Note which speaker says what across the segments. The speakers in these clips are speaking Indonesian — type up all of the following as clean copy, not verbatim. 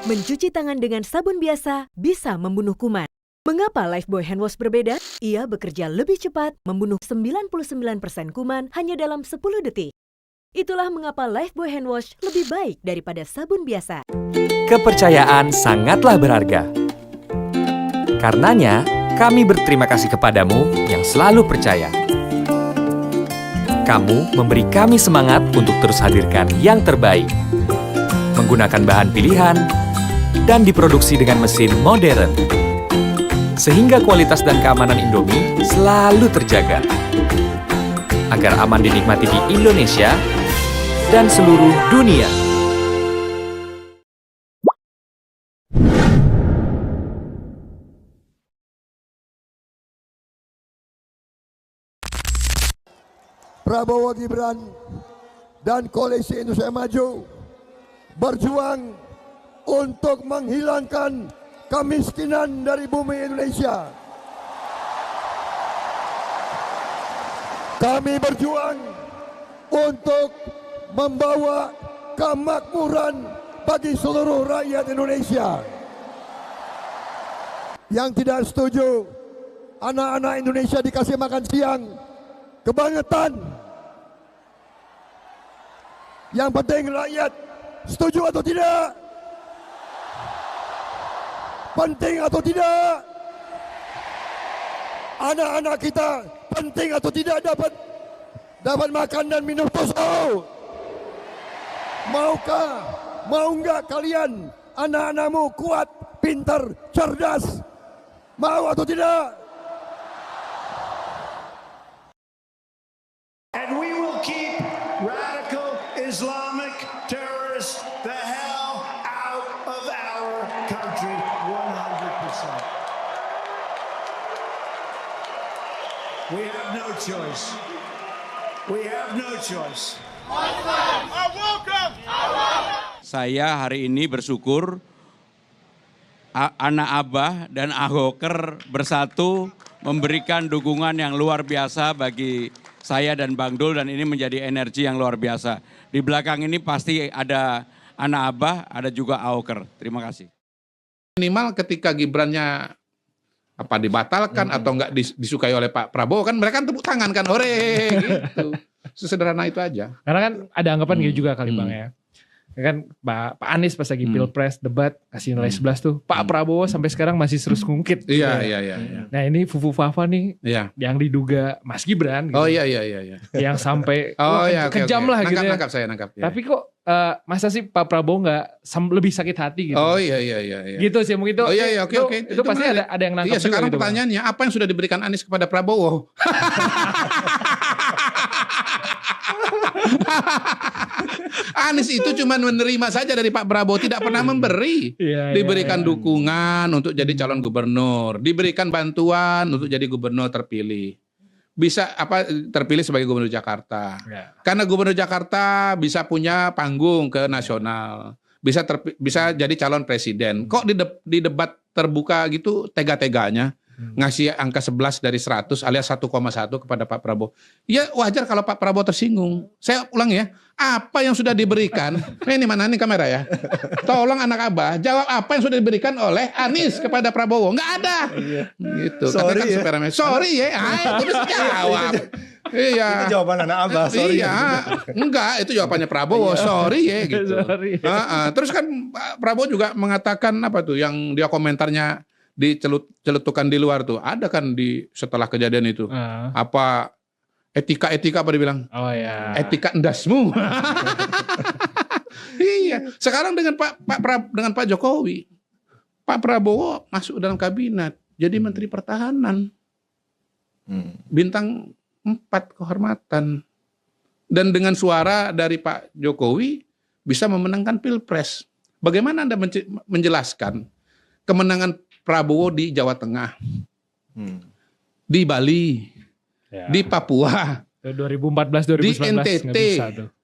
Speaker 1: Mencuci tangan dengan sabun biasa bisa membunuh kuman. Mengapa Lifebuoy Hand Wash berbeda? Ia bekerja lebih cepat, membunuh 99% kuman hanya dalam 10 detik. Itulah mengapa Lifebuoy Hand Wash lebih baik daripada sabun biasa.
Speaker 2: Kepercayaan sangatlah berharga. Karenanya, kami berterima kasih kepadamu yang selalu percaya. Kamu memberi kami semangat untuk terus hadirkan yang terbaik. Menggunakan bahan pilihan dan diproduksi dengan mesin modern. Sehingga kualitas dan keamanan Indomie selalu terjaga. Agar aman dinikmati di Indonesia dan seluruh dunia.
Speaker 3: Prabowo Gibran dan Koalisi Indonesia Maju berjuang untuk menghilangkan kemiskinan dari bumi Indonesia. Kami berjuang untuk membawa kemakmuran bagi seluruh rakyat Indonesia. Yang tidak setuju anak-anak Indonesia dikasih makan siang, kebangetan. Yang penting rakyat setuju atau tidak? Penting atau tidak? Anak-anak kita penting atau tidak dapat makan dan minum susu? Mau enggak kalian anak-anakmu kuat, pintar, cerdas? Mau atau tidak?
Speaker 4: And we will keep radical Islamic terrorists the hell out of our country 100%. We have no choice. We have no choice.
Speaker 5: Saya hari ini bersyukur anak Abah dan Ahoker bersatu memberikan dukungan yang luar biasa bagi saya dan Bang Dul, dan ini menjadi energi yang luar biasa. Di belakang ini pasti ada anak Abah, ada juga Ahoker. Terima kasih.
Speaker 6: Minimal ketika Gibrannya dibatalkan atau enggak disukai oleh Pak Prabowo, kan mereka kan tepuk tangan kan, hore gitu. Sesederhana itu aja.
Speaker 7: Karena kan ada anggapan gitu juga kali Bang ya. Kan Pak Anies pas lagi Pilpres debat kasih nilai 11 tuh. Pak Prabowo sampai sekarang masih terus ngungkit.
Speaker 6: Iya.
Speaker 7: Nah ini Fufu Fafa nih yang diduga Mas Gibran gitu.
Speaker 6: Oh iya.
Speaker 7: Yang sampai
Speaker 6: kejam
Speaker 7: lah gitu ya.
Speaker 6: Nangkap. Ya.
Speaker 7: Tapi kok masa sih Pak Prabowo nggak lebih sakit hati gitu?
Speaker 6: Oh iya.
Speaker 7: Gitu sih mungkin itu.
Speaker 6: Oh iya, oke.
Speaker 7: Itu pasti ada yang nangkap juga.
Speaker 6: Sekarang
Speaker 7: gitu,
Speaker 6: pertanyaannya, apa yang sudah diberikan Anies kepada Prabowo? Anies itu cuma menerima saja dari Pak Prabowo, tidak pernah memberi. Diberikan dukungan untuk jadi calon gubernur, diberikan bantuan untuk jadi gubernur terpilih. Bisa terpilih sebagai gubernur Jakarta. Karena gubernur Jakarta bisa punya panggung ke nasional. Bisa jadi calon presiden. Kok di debat terbuka gitu tega-teganya ngasih angka 11 dari 100 alias 1,1 kepada Pak Prabowo. Ya wajar kalau Pak Prabowo tersinggung. Saya ulang ya, apa yang sudah diberikan, ini mana nih kamera ya, tolong anak Abah jawab apa yang sudah diberikan oleh Anies kepada Prabowo. Nggak ada gitu.
Speaker 8: Sorry ya.
Speaker 6: Sorry ya, itu bisa jawab. Iya.
Speaker 8: Itu jawaban anak Abah, sorry.
Speaker 6: Iya, enggak, itu jawabannya Prabowo, sorry ya gitu. Terus kan Prabowo juga mengatakan apa tuh yang dia komentarnya diceletukan di luar tuh. Ada kan setelah kejadian itu. Apa etika apa dibilang?
Speaker 7: Oh ya.
Speaker 6: Etika endasmu. Iya. Sekarang dengan Pak Jokowi, Pak Prabowo masuk dalam kabinet jadi Menteri Pertahanan. Bintang 4 kehormatan. Dan dengan suara dari Pak Jokowi bisa memenangkan Pilpres. Bagaimana Anda menjelaskan kemenangan Prabowo di Jawa Tengah, di Bali, di Papua,
Speaker 7: 2014, 2019,
Speaker 6: di NTT,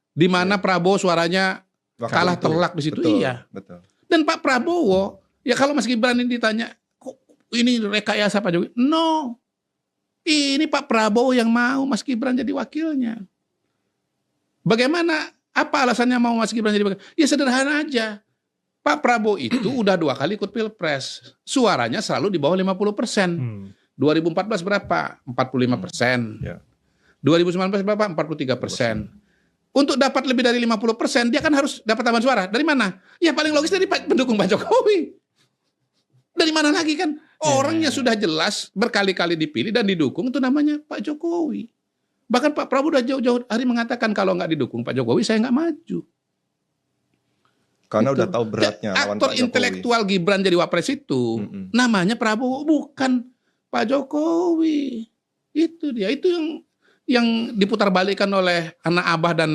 Speaker 6: di mana Prabowo suaranya kalah telak di situ.
Speaker 8: Betul.
Speaker 6: Dan Pak Prabowo, ya kalau Mas Gibran ini ditanya, kok ini rekayasa Pak Jokowi? No, ini Pak Prabowo yang mau Mas Gibran jadi wakilnya. Bagaimana? Apa alasannya mau Mas Gibran jadi wakil? Ya sederhana aja. Pak Prabowo itu udah 2 kali ikut Pilpres. Suaranya selalu di bawah 50%. 2014 berapa? 45%. 2019 berapa? 43%. Untuk dapat lebih dari 50%, dia kan harus dapat tambahan suara. Dari mana? Ya paling logis dari pendukung Pak Jokowi. Dari mana lagi kan? Orangnya sudah jelas berkali-kali dipilih dan didukung, itu namanya Pak Jokowi. Bahkan Pak Prabowo udah jauh-jauh hari mengatakan kalau nggak didukung Pak Jokowi, saya nggak maju.
Speaker 8: Karena udah tahu beratnya lawan
Speaker 6: aktor
Speaker 8: Pak Jokowi.
Speaker 6: intelektual Gibran jadi wapres itu namanya Prabowo, bukan Pak Jokowi. Itu dia, itu yang diputar balikan oleh anak Abah dan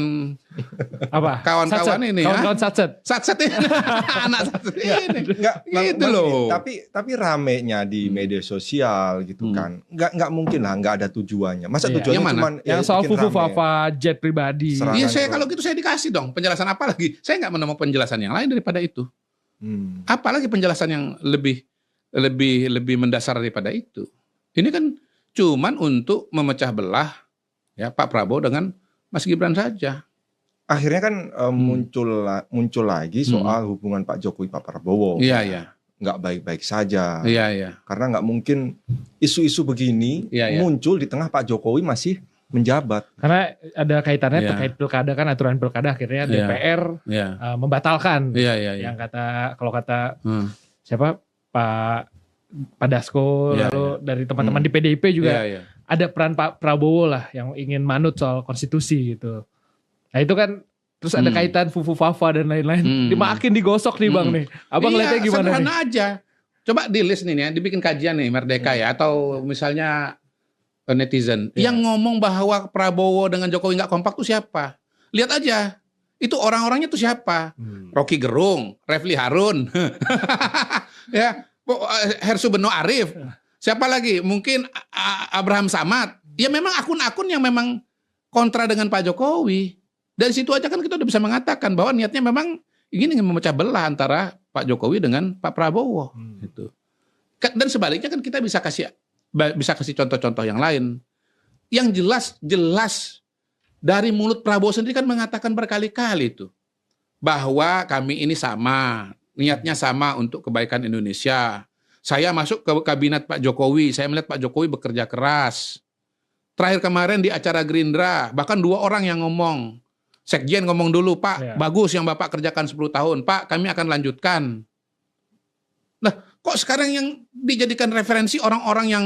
Speaker 7: Apa?
Speaker 6: kawan-kawan ini ya.
Speaker 7: Kawan-kawan satset
Speaker 6: Satset ini. Anak satset ini.
Speaker 8: Enggak,
Speaker 6: Gitu loh.
Speaker 8: Tapi ramenya di media sosial gitu kan. Enggak mungkin lah enggak ada tujuannya. Masa
Speaker 7: Iya.
Speaker 8: tujuannya
Speaker 6: Yang mana?
Speaker 8: cuman
Speaker 7: yang soal
Speaker 8: bikin
Speaker 7: Fufu
Speaker 8: rame.
Speaker 7: Fafa jet pribadi.
Speaker 8: Serangan
Speaker 6: Iya, saya
Speaker 8: itu.
Speaker 6: kalau gitu saya dikasih dong penjelasan apa lagi. Saya nggak menemukan penjelasan yang lain daripada itu. Apalagi penjelasan yang lebih mendasar daripada itu. Ini kan cuman untuk memecah belah ya Pak Prabowo dengan Mas Gibran saja.
Speaker 8: Akhirnya kan muncul lagi soal hubungan Pak Jokowi Pak Prabowo.
Speaker 6: Iya, iya.
Speaker 8: Nggak baik-baik saja.
Speaker 6: Iya, iya.
Speaker 8: Karena nggak mungkin isu-isu begini muncul di tengah Pak Jokowi masih menjabat.
Speaker 7: Karena ada kaitannya
Speaker 6: Iya.
Speaker 7: terkait pilkada kan, aturan pilkada akhirnya
Speaker 6: Iya.
Speaker 7: DPR
Speaker 6: Iya.
Speaker 7: membatalkan.
Speaker 6: Iya, iya, iya.
Speaker 7: Yang kalau kata siapa Pak Dasko,
Speaker 6: Iya,
Speaker 7: lalu dari teman-teman di PDIP juga
Speaker 6: Iya, iya.
Speaker 7: ada peran Pak Prabowo lah yang ingin manut soal konstitusi gitu. Nah itu kan terus ada kaitan Fufu Fafa dan lain-lain. Makin digosok nih Bang nih. Abang lihatnya gimana nih?
Speaker 6: Sederhana aja. Coba di list nih ya, dibikin kajian nih Merdeka ya, atau misalnya netizen yang ngomong bahwa Prabowo dengan Jokowi nggak kompak tuh siapa? Lihat aja. Itu orang-orangnya tuh siapa? Rocky Gerung, Refli Harun, ya, Hersu Beno Arif. Siapa lagi? Mungkin Abraham Samad. Ya memang akun-akun yang memang kontra dengan Pak Jokowi. Dari situ aja kan kita udah bisa mengatakan bahwa niatnya memang ingin memecah belah antara Pak Jokowi dengan Pak Prabowo. Gitu. Dan sebaliknya kan kita bisa kasih contoh-contoh yang lain. Yang jelas dari mulut Prabowo sendiri kan mengatakan berkali-kali itu bahwa kami ini sama, niatnya sama untuk kebaikan Indonesia. Saya masuk ke kabinet Pak Jokowi, saya melihat Pak Jokowi bekerja keras. Terakhir kemarin di acara Gerindra, bahkan 2 orang yang ngomong. Sekjen ngomong dulu, Pak, bagus yang Bapak kerjakan 10 tahun. Pak, kami akan lanjutkan. Nah, kok sekarang yang dijadikan referensi orang-orang yang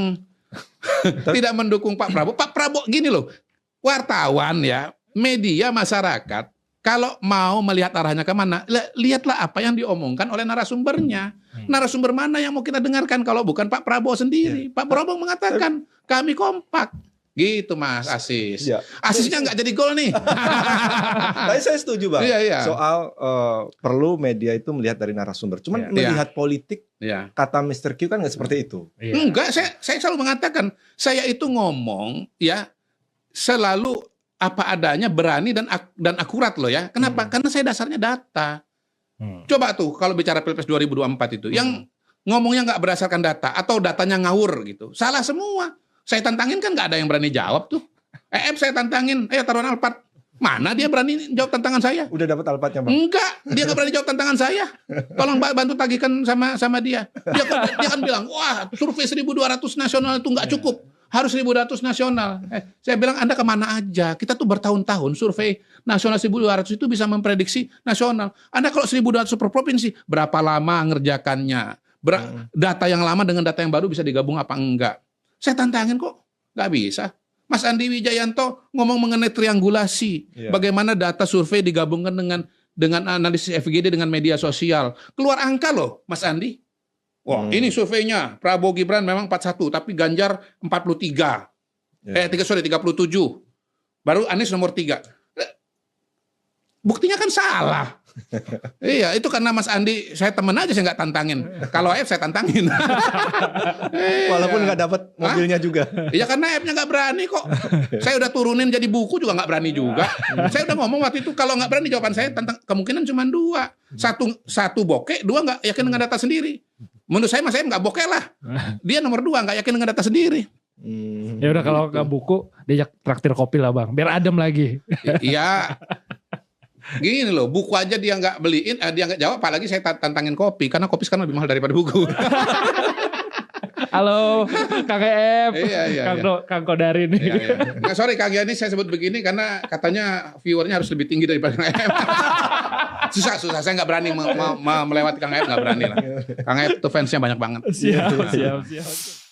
Speaker 6: tidak mendukung Pak Prabowo? Pak Prabowo, gini loh, wartawan ya, media, masyarakat, kalau mau melihat arahnya kemana, lihatlah apa yang diomongkan oleh narasumbernya. Narasumber mana yang mau kita dengarkan kalau bukan Pak Prabowo sendiri? Pak Prabowo mengatakan, kami kompak. Gitu Mas Asis.
Speaker 8: Ya.
Speaker 6: Asisnya nggak jadi gol nih.
Speaker 8: Tapi saya setuju Bang.
Speaker 6: Iya, iya.
Speaker 8: Soal perlu media itu melihat dari narasumber. Cuman melihat politik, kata Mr. Q kan nggak seperti itu.
Speaker 6: Enggak, saya selalu mengatakan, saya itu ngomong ya selalu apa adanya, berani dan akurat loh ya. Kenapa? Karena saya dasarnya data. Coba tuh kalau bicara Pilpres 2024 itu, yang ngomongnya nggak berdasarkan data atau datanya ngawur gitu, salah semua. Saya tantangin kan nggak ada yang berani jawab tuh. Saya tantangin, ayo taruhan Alphard. Mana dia berani jawab tantangan saya?
Speaker 8: Udah dapat Alphardnya Bang?
Speaker 6: Enggak, dia nggak berani jawab tantangan saya. Tolong bantu tagihkan sama dia. Dia kan bilang, wah survei 1.200 nasional itu nggak cukup. Harus 1.200 nasional. Saya bilang Anda kemana aja? Kita tuh bertahun-tahun survei nasional 1.200 itu bisa memprediksi nasional. Anda kalau 1.200 per provinsi, berapa lama ngerjakannya? Data yang lama dengan data yang baru bisa digabung apa enggak? Saya tantangin kok, nggak bisa. Mas Andi Wijayanto ngomong mengenai triangulasi, bagaimana data survei digabungkan dengan analisis FGD dengan media sosial. Keluar angka loh, Mas Andi. Wah, ini surveinya Prabowo Gibran memang 41, tapi Ganjar 43. 37. Baru Anies nomor 3. Buktinya kan salah. Iya, itu karena Mas Andi, saya temen aja, saya nggak tantangin. Kalau AF saya tantangin.
Speaker 8: Walaupun nggak dapat mobilnya juga.
Speaker 6: Iya, karena AF-nya nggak berani kok. Saya udah turunin jadi buku juga nggak berani juga. Saya udah ngomong waktu itu, kalau nggak berani jawaban saya kemungkinan cuma 2. Satu bokeh, 2 nggak yakin dengan data sendiri. Menurut saya Mas AF nggak bokeh lah. Dia nomor 2 nggak yakin dengan data sendiri.
Speaker 7: Ya udah kalau nggak buku, diajak traktir kopi lah Bang, biar adem lagi.
Speaker 6: Iya. Gini loh, buku aja dia nggak beliin, dia nggak jawab, apalagi saya tantangin kopi, karena kopi sekarang lebih mahal daripada buku.
Speaker 7: Halo, Kang EM,
Speaker 6: Iya.
Speaker 7: Kang Kodari nih.
Speaker 6: Iya. Nggak, sorry Kang Yani, saya sebut begini karena katanya viewernya harus lebih tinggi daripada Kang EM. Susah, saya nggak berani melewati Kang EM, nggak berani lah. Kang EM tuh fansnya banyak banget.
Speaker 7: Siap.